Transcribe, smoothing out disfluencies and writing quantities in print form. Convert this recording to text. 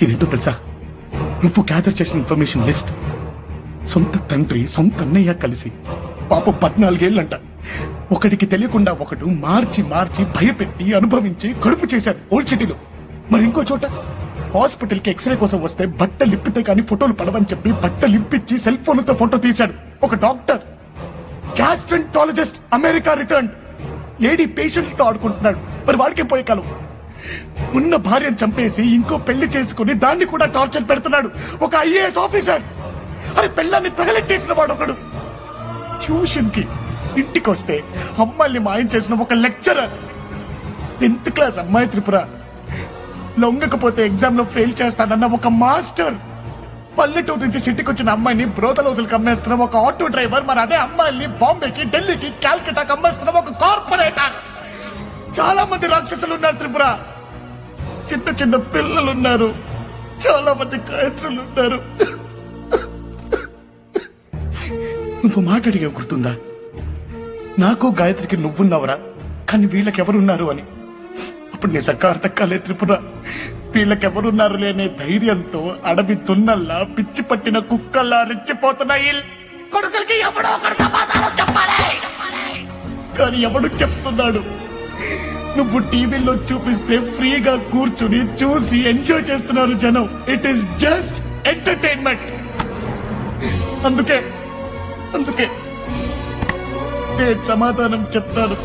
ఇదేంటో తెలుసా, నువ్వు గ్యాదర్ చేసిన ఇన్ఫర్మేషన్ లిస్ట్ సొంత తండ్రి సొంత అన్నయ్య కలిసి పాపం 14 ఏళ్ళంట ఒకడికి తెలియకుండా ఒకడు మార్చి మార్చి భయపెట్టి అనుభవించి కడుపు చేశారు ఓల్డ్ సిటీలో. మరి ఇంకో చోట హాస్పిటల్ కి ఎక్స్రే కోసం వస్తే బట్టలు ఇప్పితే కానీ ఫోటోలు పడవని చెప్పి బట్టలు ఇప్పించి సెల్ ఫోన్లతో ఫోటో తీశాడు ఒక doctor. Gastroenterologist America return lady పేషెంట్లతో ఆడుకుంటున్నాడు. మరి వాడికే పోయే కాలం. ఉన్న భార్యను చంపేసి ఇంకో పెళ్లి చేసుకుని దాన్ని కూడా టార్చర్ పెడుతున్నాడు ఒక ఐఏఎస్ ఆఫీసర్. అరే పెళ్ళాన్ని తగలెట్టేసిన వాడు ఒకడు. ట్యూషన్ కి ఇంటికి వస్తే అమ్మాయిని మాయం చేసిన ఒక లెక్చరర్. 10th క్లాస్ అమ్మాయి త్రిపుర లొంగకపోతే ఎగ్జామ్ లో ఫెయిల్ చేస్తానన్న ఒక మాస్టర్. పల్లెటూరు నుంచి సిటీకి వచ్చిన అమ్మాయిని బ్రోతలోజులకు అమ్మేస్తున్న ఒక ఆటో డ్రైవర్. మరి అదే అమ్మాయిల్ని బాంబేకి ఢిల్లీకి కాల్కటాకి అమ్మేస్తున్న ఒక కార్పొరేటర్. చాలా మంది రాక్షసులు ఉన్నారు త్రిపుర. చిన్న చిన్న పిల్లలున్నారు, చాలా మంది గాయత్రులు ఉన్నారు. నువ్వు మాట్లాడిగా గుర్తుందా, నాకు గాయత్రికి నువ్వున్నావురా కానీ వీళ్ళకెవరున్నారు అని. అప్పుడు నిజంగా అర్థం కాలేదు త్రిపుర. వీళ్ళకెవరున్నారు లేనే ధైర్యంతో అడవి తున్నల్లా పిచ్చి పట్టిన కుక్కల్లా రెచ్చిపోతున్నాయి. కొడుకులకి ఎవడో ఒకడు సమాధానం చెప్పాలి. కానీ ఎవడు చెప్తున్నాడు? నువ్వు టీవీలో చూపిస్తే ఫ్రీగా కూర్చుని చూసి ఎంజాయ్ చేస్తున్నారు జనం. It is just entertainment. అందుకే నేను సమాధానం చెప్తాను.